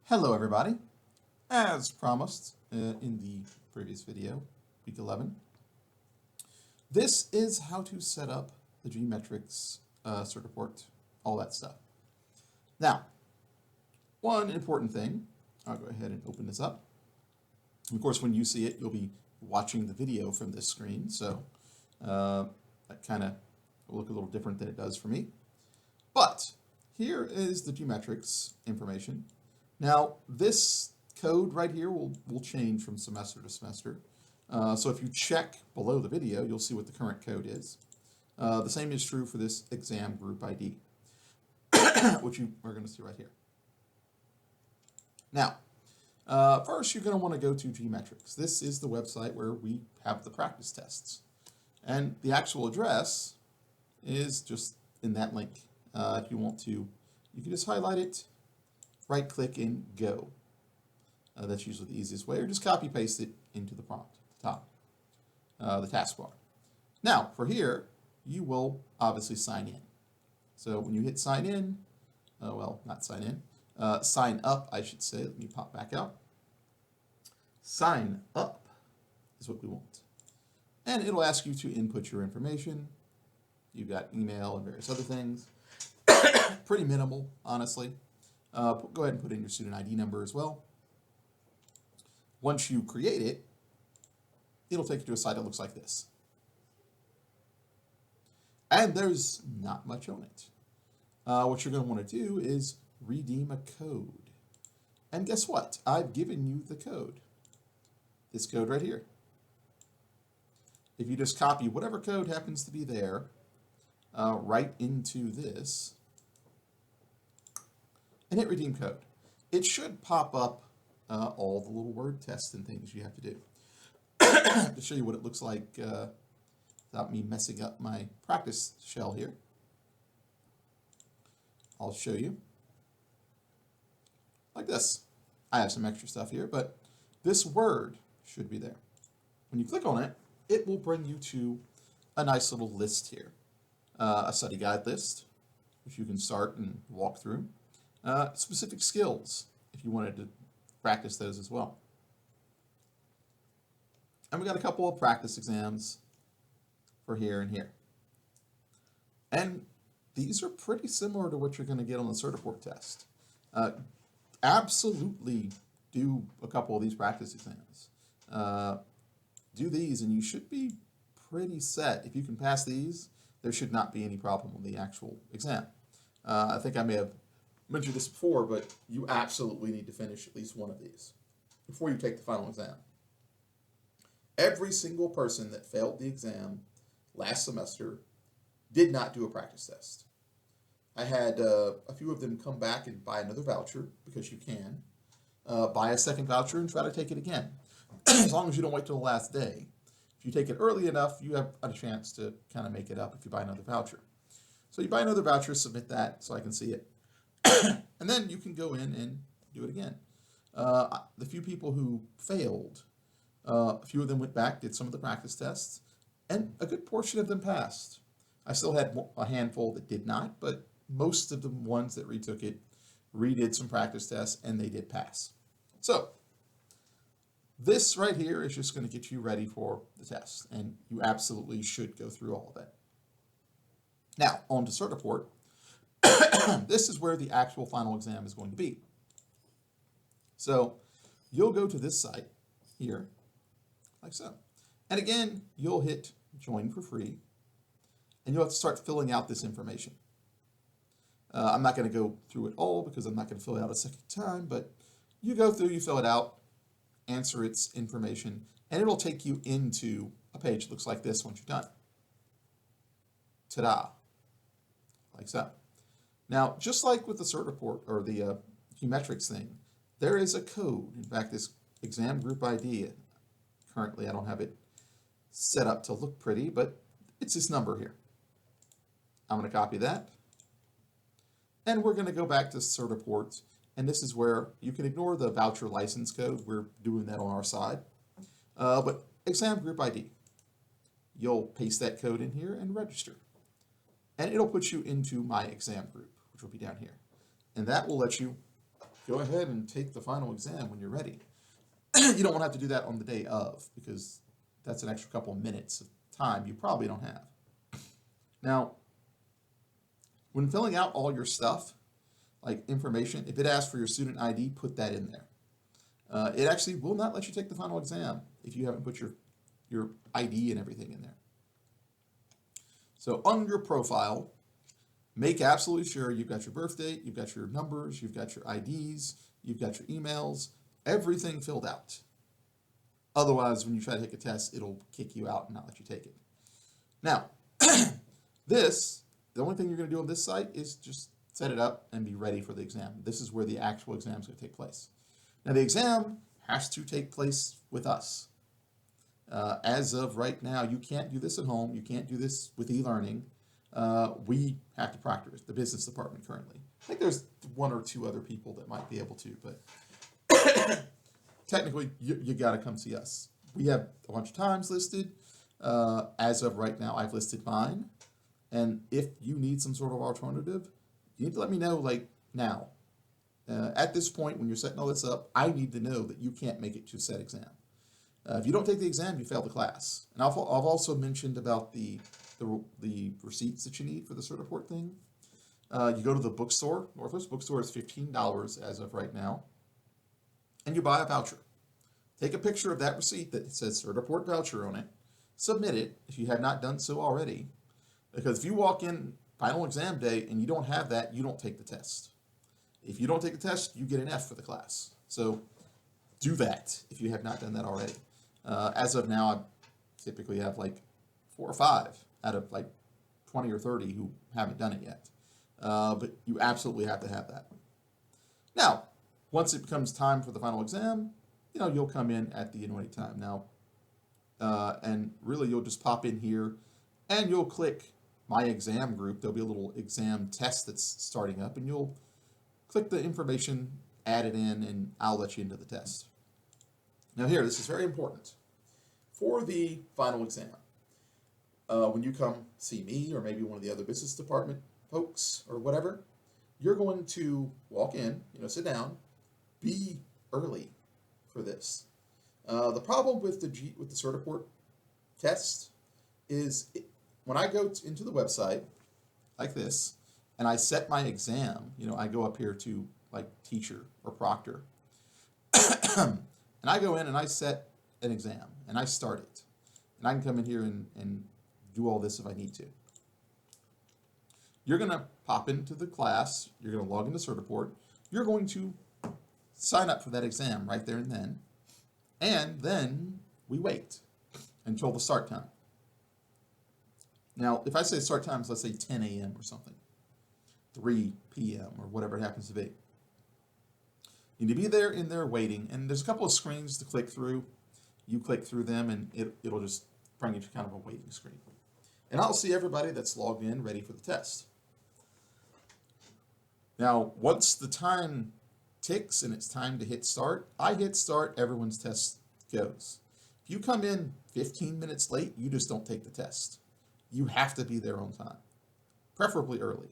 Hello everybody. As promised in the previous video, week 11, this is how to set up the Gmetrix Certiport, all that stuff. Now, one important thing, I'll go ahead and open this up. Of course, when you see it, you'll be watching the video from this screen, so that kind of will look a little different than it does for me. But here is the Gmetrix information. Now, this code right here will change from semester to semester. So if you check below the video, you'll see what the current code is. The same is true for this exam group ID, which you are going to see right here. Now, first you're going to want to go to Gmetrix. This is the website where we have the practice tests. And the actual address is just in that link. If you want to, you can just highlight it, right click and go. That's usually the easiest way, or just copy paste it into the prompt at the top, the taskbar. Now for here, you will obviously sign in. So when you hit sign in, well, not sign in, sign up, I should say. Let me pop back out. Sign up is what we want. And it'll ask you to input your information. You've got email and various other things. Pretty minimal, honestly. Go ahead and put in your student ID number as well. Once you create it, it'll take you to a site that looks like this. And there's not much on it. What you're going to want to do is redeem a code. And guess what? I've given you the code. This code right here. If you just copy whatever code happens to be there, right into this, and hit redeem code, it should pop up all the little word tests and things you have to do. To show you what it looks like without me messing up my practice shell here, I'll show you like this. I have some extra stuff here, but this word should be there. When you click on it, it will bring you to a nice little list here. A study guide list, which you can start and walk through. Specific skills, if you wanted to practice those as well. And we got a couple of practice exams for here and here. And these are pretty similar to what you're going to get on the Certiport test. Absolutely do a couple of these practice exams. Do these and you should be pretty set. If you can pass these, there should not be any problem with the actual exam. I think I may have mentioned this before, but you absolutely need to finish at least one of these before you take the final exam. Every single person that failed the exam last semester did not do a practice test. I had a few of them come back and buy another voucher, because you can. Buy a second voucher and try to take it again. As long as you don't wait till the last day. If you take it early enough, you have a chance to kind of make it up if you buy another voucher. So you buy another voucher, submit that so I can see it. And then you can go in and do it again. The few people who failed, a few of them went back, did some of the practice tests, and a good portion of them passed. I still had a handful that did not, but most of the ones that retook it redid some practice tests, and they did pass. So this right here is just going to get you ready for the test, and you absolutely should go through all of that. Now, on to Certiport. This is where the actual final exam is going to be. So you'll go to this site here, like so. And again, you'll hit join for free, and you'll have to start filling out this information. I'm not going to go through it all because I'm not going to fill it out a second time, but you go through, you fill it out, answer its information, and it'll take you into a page that looks like this once you're done. Ta-da! Like so. Now, just like with the Certiport or the Gmetrix thing, there is a code. In fact, this exam group ID, currently I don't have it set up to look pretty, but it's this number here. I'm going to copy that. And we're going to go back to Certiport, and this is where you can ignore the voucher license code. We're doing that on our side. But exam group ID. You'll paste that code in here and register. And it'll put you into my exam group, which will be down here. And that will let you go ahead and take the final exam when you're ready. You don't want to have to do that on the day of, because that's an extra couple of minutes of time you probably don't have. Now, when filling out all your stuff, like information, if it asks for your student ID, put that in there. It actually will not let you take the final exam if you haven't put your ID and everything in there. So on your profile, make absolutely sure you've got your birth date, you've got your numbers, you've got your IDs, you've got your emails, everything filled out. Otherwise, when you try to take a test, it'll kick you out and not let you take it. Now, the only thing you're going to do on this site is just set it up and be ready for the exam. This is where the actual exam is going to take place. Now, the exam has to take place with us. As of right now, you can't do this at home. You can't do this with e-learning. We have to proctor it, the business department currently. I think there's one or two other people that might be able to, but technically, you got to come see us. We have a bunch of times listed. As of right now, I've listed mine. And if you need some sort of alternative, you need to let me know, like, now. At this point, when you're setting all this up, I need to know that you can't make it to said exam. If you don't take the exam, you fail the class. And I've also mentioned about the receipts that you need for the Certiport thing. You go to the bookstore. Northwest Bookstore is $15 as of right now. And you buy a voucher. Take a picture of that receipt that says Certiport voucher on it. Submit it if you have not done so already. Because if you walk in final exam day and you don't have that, you don't take the test. If you don't take the test, you get an F for the class. So do that if you have not done that already. As of now, I typically have like 4 or 5 out of like 20 or 30 who haven't done it yet. But you absolutely have to have that. Now, once it becomes time for the final exam, you'll come in at the anointed time. Now, and really you'll just pop in here and you'll click My Exam Group. There'll be a little exam test that's starting up, and you'll click the information, add it in, and I'll let you into the test. Now here, this is very important. For the final exam, when you come see me or maybe one of the other business department folks or whatever, you're going to walk in, sit down, be early for this. The problem with the Certiport test is when I go into the website like this and I set my exam, I go up here to like teacher or proctor, and I go in and I set an exam and I start it. And I can come in here and do all this if I need to. You're going to pop into the class, you're going to log into Certiport, you're going to sign up for that exam right there and then we wait until the start time. Now, if I say start times, let's say 10 a.m. or something, 3 p.m. or whatever it happens to be. You need to be there in there waiting, and there's a couple of screens to click through. You click through them, and it'll just bring you to kind of a waiting screen. And I'll see everybody that's logged in ready for the test. Now, once the time ticks and it's time to hit start, I hit start, everyone's test goes. If you come in 15 minutes late, you just don't take the test. You have to be there on time, preferably early.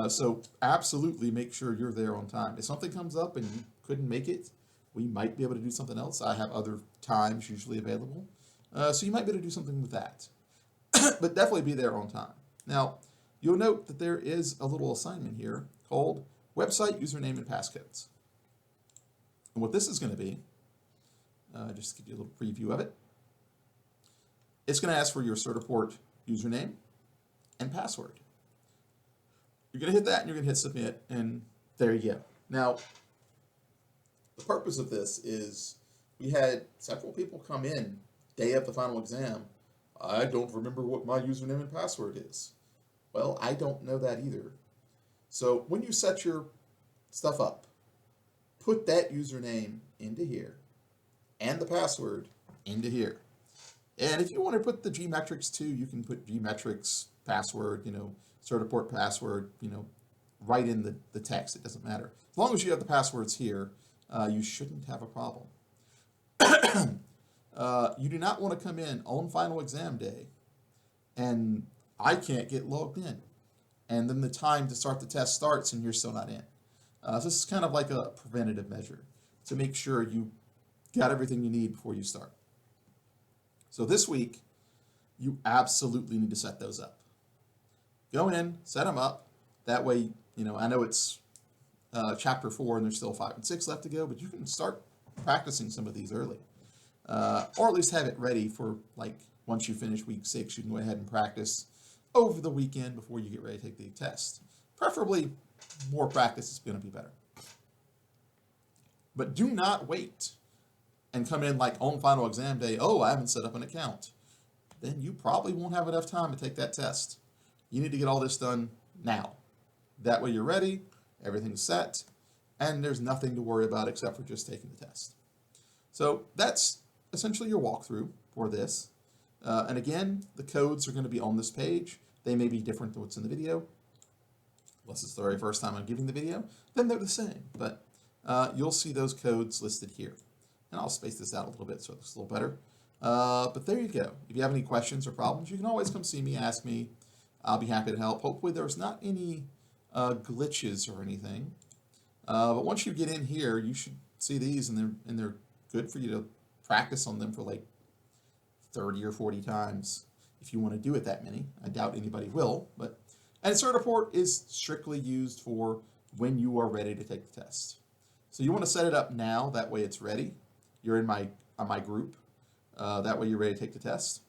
So absolutely make sure you're there on time. If something comes up and you couldn't make it, we might be able to do something else. I have other times usually available. So you might be able to do something with that. But definitely be there on time. Now, you'll note that there is a little assignment here called website username and passcodes. And what this is going to be, just to give you a little preview of it, it's going to ask for your Certiport username and password. You're going to hit that and you're going to hit submit, and there you go. Now, the purpose of this is we had several people come in day of the final exam. I don't remember what my username and password is. Well, I don't know that either. So when you set your stuff up, put that username into here and the password into here. And if you want to put the Gmetrix too, you can put Gmetrix password, Certiport password, right in the text. It doesn't matter. As long as you have the passwords here, you shouldn't have a problem. You do not want to come in on final exam day and I can't get logged in. And then the time to start the test starts and you're still not in. So this is kind of like a preventative measure to make sure you got everything you need before you start. So this week, you absolutely need to set those up. Go in, set them up. That way, I know it's chapter 4 and there's still 5 and 6 left to go, but you can start practicing some of these early. Or at least have it ready for, like, once you finish week 6, you can go ahead and practice over the weekend before you get ready to take the test. Preferably, more practice is going to be better. But do not wait and come in like on final exam day, oh, I haven't set up an account. Then you probably won't have enough time to take that test. You need to get all this done now. That way you're ready, everything's set, and there's nothing to worry about except for just taking the test. So that's essentially your walkthrough for this. And again, the codes are going to be on this page. They may be different than what's in the video. Unless it's the very first time I'm giving the video, then they're the same. But you'll see those codes listed here. And I'll space this out a little bit so it looks a little better. But there you go. If you have any questions or problems, you can always come see me, ask me. I'll be happy to help. Hopefully there's not any glitches or anything. But once you get in here, you should see these, and they're good for you to practice on them for like 30 or 40 times if you want to do it that many. I doubt anybody will. And Certiport is strictly used for when you are ready to take the test. So you want to set it up now. That way it's ready. You're in my group. That way you're ready to take the test.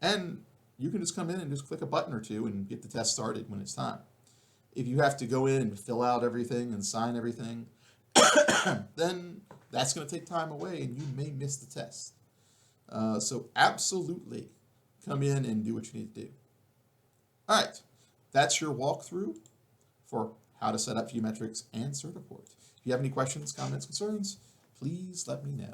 And you can just come in and just click a button or two and get the test started when it's time. If you have to go in and fill out everything and sign everything, then that's going to take time away and you may miss the test. So absolutely come in and do what you need to do. All right, that's your walkthrough for how to set up Gmetrix and Certiport. If you have any questions, comments, concerns, please let me know.